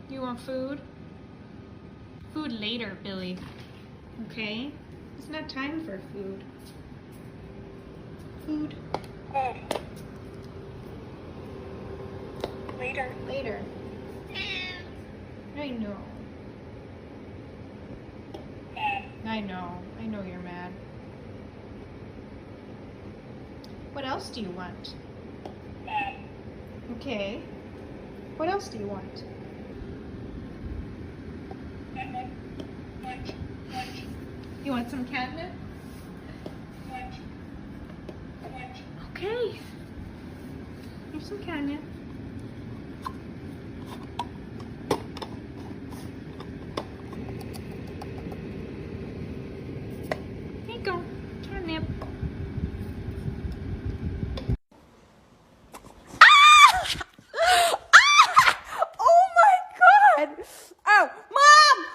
You want food? Food later, Billy. Okay? It's not time for food. Food. Later. Later. I know. I know. I know you're mad. What else do you want? Okay. What else do you want? You want some catnip? Okay. Here's some catnip. Here you go. Catnip. Oh, Mom!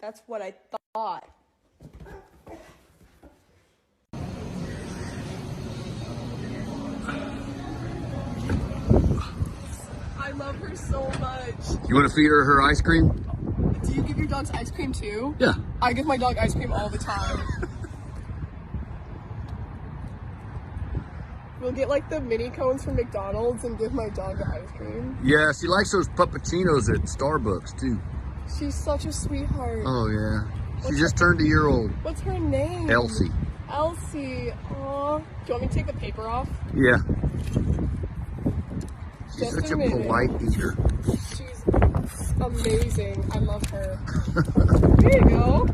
That's what I thought. I love her so much. You want to feed her ice cream? Do you give your dogs ice cream too? Yeah. I give my dog ice cream all the time. We'll get like the mini cones from McDonald's and give my dog the ice cream. Yeah, she likes those puppuccinos at Starbucks too. She's such a sweetheart. Oh yeah. She just turned a year old. What's her name? Elsie. Elsie. Aw. Do you want me to take the paper off? Yeah. She's Just such a a minute. polite eater. She's amazing. I love her. There you go.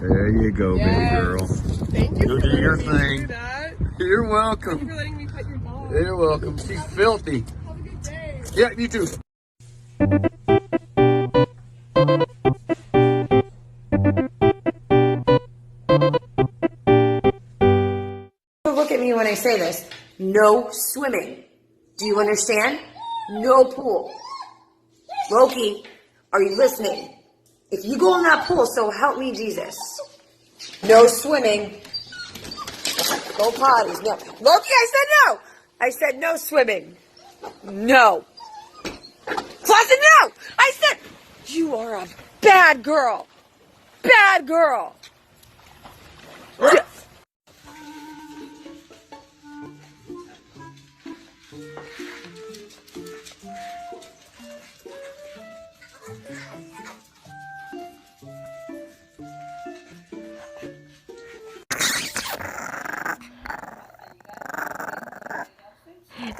There you go, Yes. baby girl. Thank you Go for do letting your me thing. do that. You're Thank welcome. you for letting me pet your dog. You're welcome. She's filthy. Have a good day. Yeah, you too. Look at me when I say this. No swimming. Do you understand? No pool. Loki, are you listening? If you go in that pool, so help me Jesus. No swimming. Go potties. No. Loki, I said no. I said no swimming. No. Clausen, no. I said, you are a bad girl. Bad girl.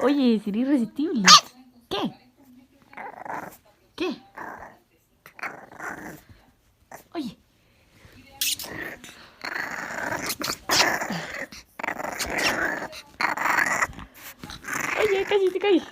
Oye, sería irresistible. ¿Qué? ¿Qué? Oye. Oye, casi te caes.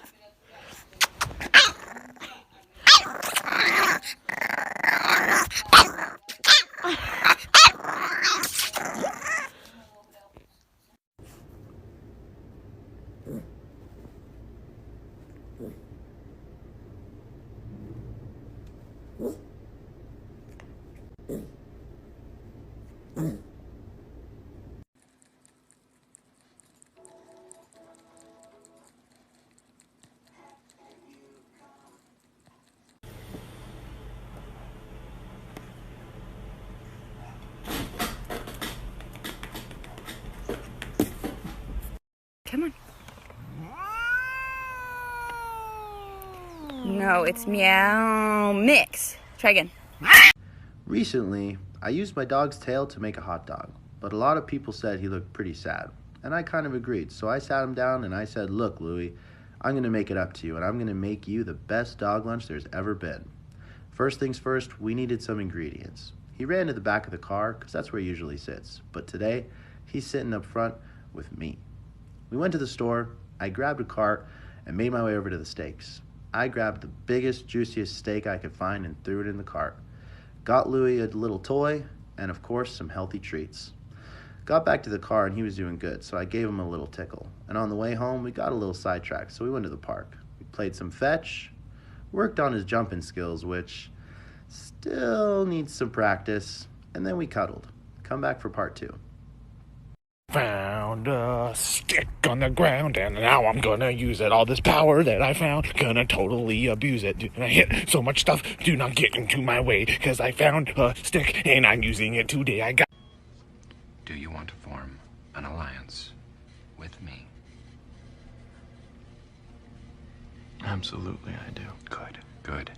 Come on. No, it's meow mix. Try again. Recently, I used my dog's tail to make a hot dog, but a lot of people said he looked pretty sad, and I kind of agreed. So I sat him down and I said, look, Louie, I'm going to make it up to you, and I'm going to make you the best dog lunch there's ever been. First things first, we needed some ingredients. He ran to the back of the car because that's where he usually sits, but today, he's sitting up front with me. We went to the store, I grabbed a cart, and made my way over to the steaks. I grabbed the biggest, juiciest steak I could find and threw it in the cart. Got Louie a little toy, and of course, some healthy treats. Got back to the car and he was doing good, so I gave him a little tickle. And on the way home, we got a little sidetracked, so we went to the park. We played some fetch, worked on his jumping skills, which still needs some practice, and then we cuddled. Come back for part 2. Found a stick on the ground, and now I'm gonna use it. All this power that I found, gonna totally abuse it. And I hit so much stuff, do not get into my way, cause I found a stick, and I'm using it today. I got. Do you want to form an alliance with me? Absolutely, I do. Good, good.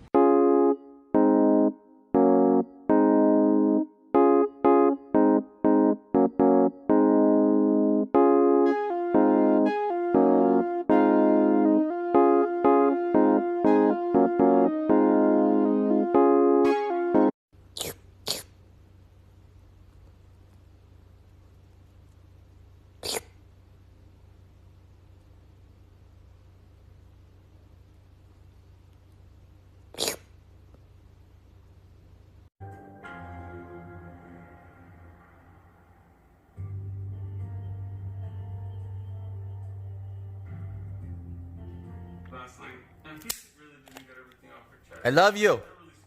I love you.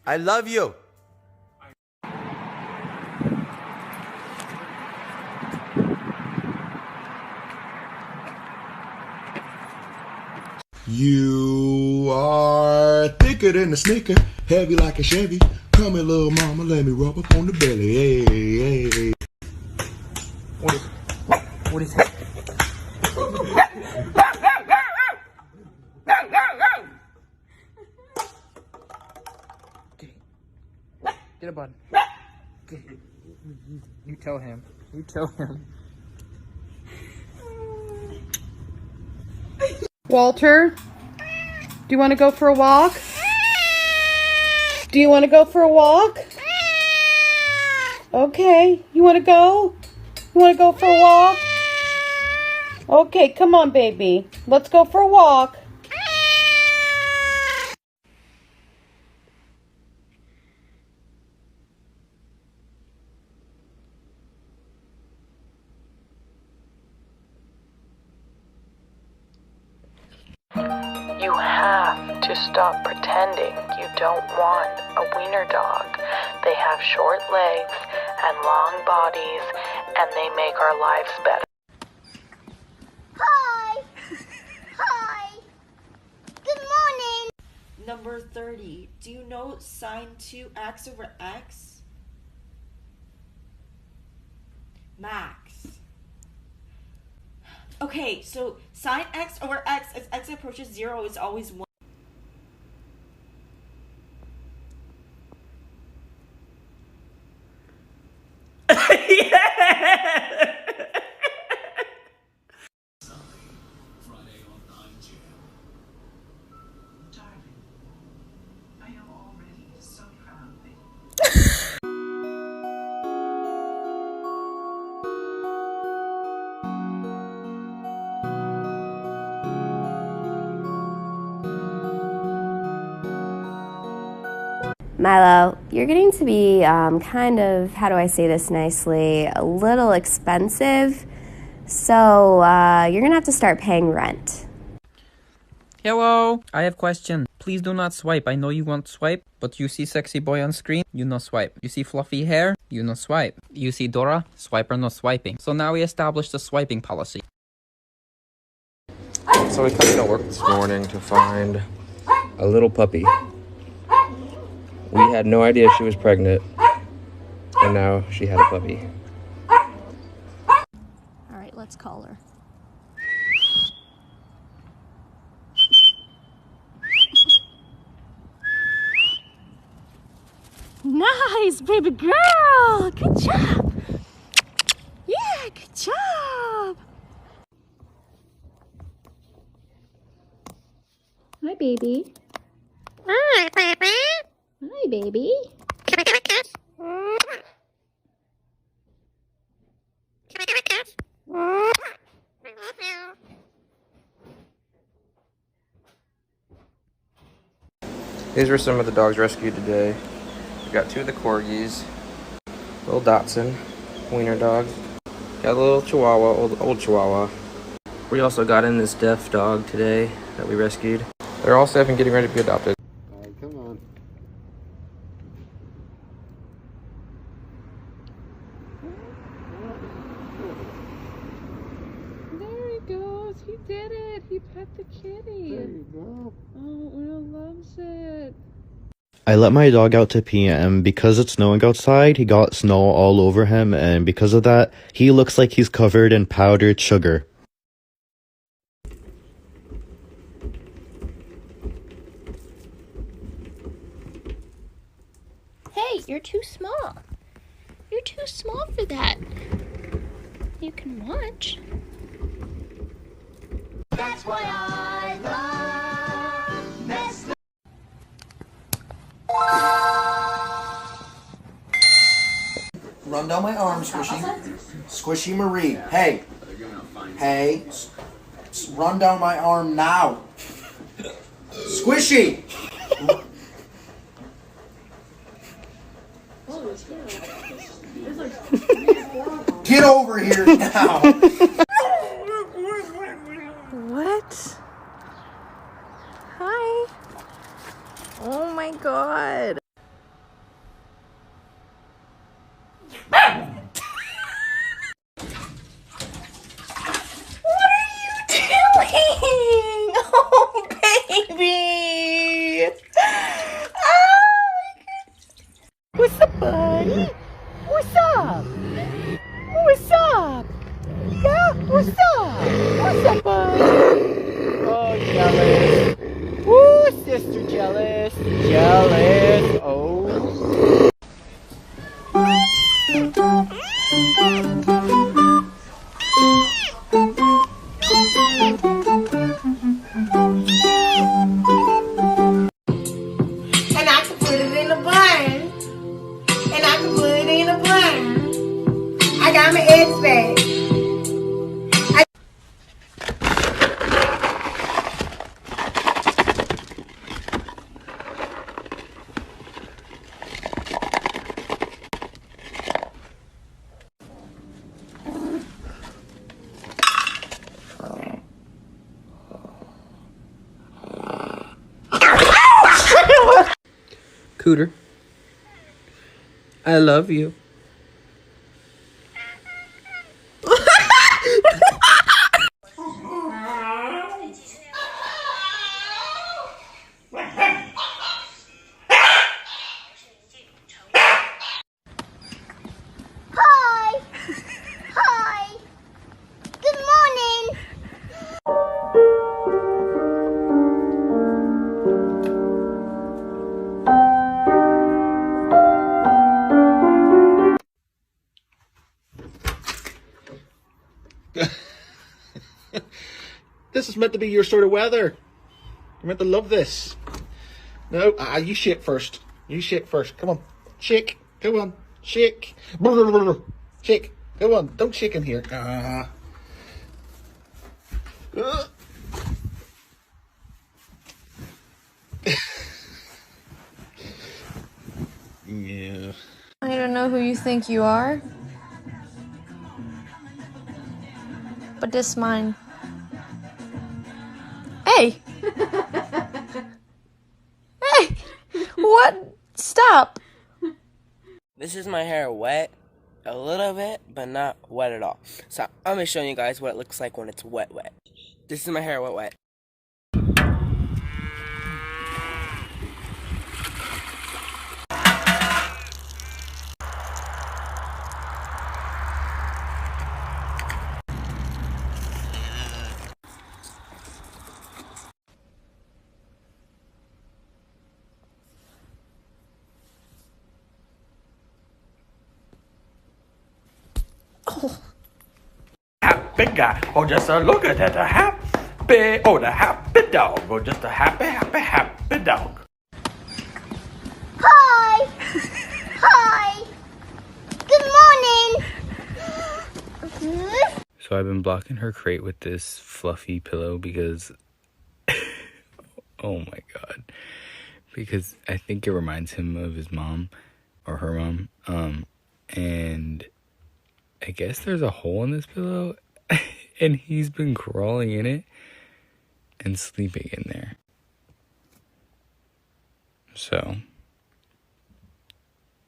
I love you. You are thicker than a sneaker, heavy like a Chevy. Come here, little mama, let me rub up on the belly. Hey, hey. What is it? Get a bun. You tell him. You tell him. Walter, do you want to go for a walk? Do you want to go for a walk? Okay, you want to go? You want to go for a walk? Okay, come on, baby. Let's go for a walk. You have to stop pretending you don't want a wiener dog. They have short legs and long bodies, and they make our lives better. Hi! Hi! Good morning! Number 30. Do you know sine 2x over x? Max. Okay, so sine x over x as x approaches 0 is always 1. Milo, you're getting to be kind of, how do I say this nicely, a little expensive. So you're going to have to start paying rent. Hello, I have question. Please do not swipe. I know you want swipe, but you see sexy boy on screen, you no swipe. You see fluffy hair, you no swipe. You see Dora, swiper no swiping. So now we established a swiping policy. So we come into work this morning to find a little puppy. We had no idea she was pregnant, and now she had a puppy. All right, let's call her. Nice, baby girl. Good job. Yeah, good job. Hi, baby. Hi, baby. Hi, baby. These were some of the dogs rescued today. We got 2 of the corgis, little Dachshund, wiener dog. Got a little Chihuahua, old Chihuahua. We also got in this deaf dog today that we rescued. They're all safe and getting ready to be adopted. Come on. He pet the kitty. There you go. Oh, Uno loves it. I let my dog out to pee, and because it's snowing outside, he got snow all over him, and because of that, he looks like he's covered in powdered sugar. Hey, you're too small. You're too small for that. You can watch. That's why I love Nestle. Run down my arm, Squishy. Squishy Marie. Hey. Hey. Run down my arm now. Squishy! Get over here now. What? Hi. Oh my god. Oh, baby! What's up, buddy? What's up? What's up? Yeah, what's up? What's up, buddy? Oh, jealous. Woo, sister jealous. Jealous. Oh. And I can put it in a bun. And I can put it in a bun. I got my eggs back. Cooter, I love you. Hi. Hi. Good morning. This is meant to be your sort of weather. You're meant to love this. No, you shake first. You shake first. Come on. Shake. Come on. Shake. Shake. Come on. Don't shake in here. Yeah. I don't know who you think you are, but this is mine. Hey! Hey! What? Stop! This is my hair wet a little bit, but not wet at all. So I'm gonna show you guys what it looks like when it's wet. This is my hair wet. Happy guy, oh just a look at that, the happy dog, oh just a happy dog. Hi. Hi. Good morning. So I've been blocking her crate with this fluffy pillow because, oh my god, because I think it reminds him of his mom, or her mom, and I guess there's a hole in this pillow, and he's been crawling in it and sleeping in there. So,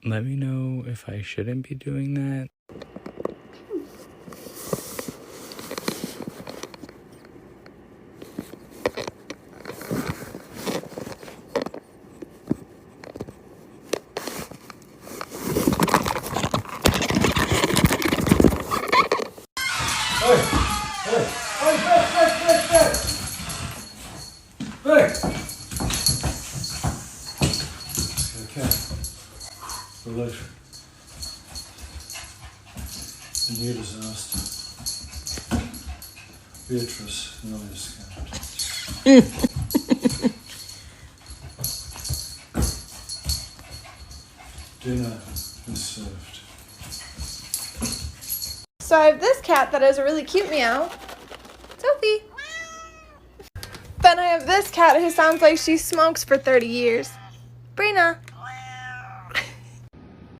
let me know if I shouldn't be doing that. Electric. New disaster. Beatrice, nearly escaped. Dinner is served. So I have this cat that has a really cute meow. Sophie. Then I have this cat who sounds like she smokes for 30 years. Brina.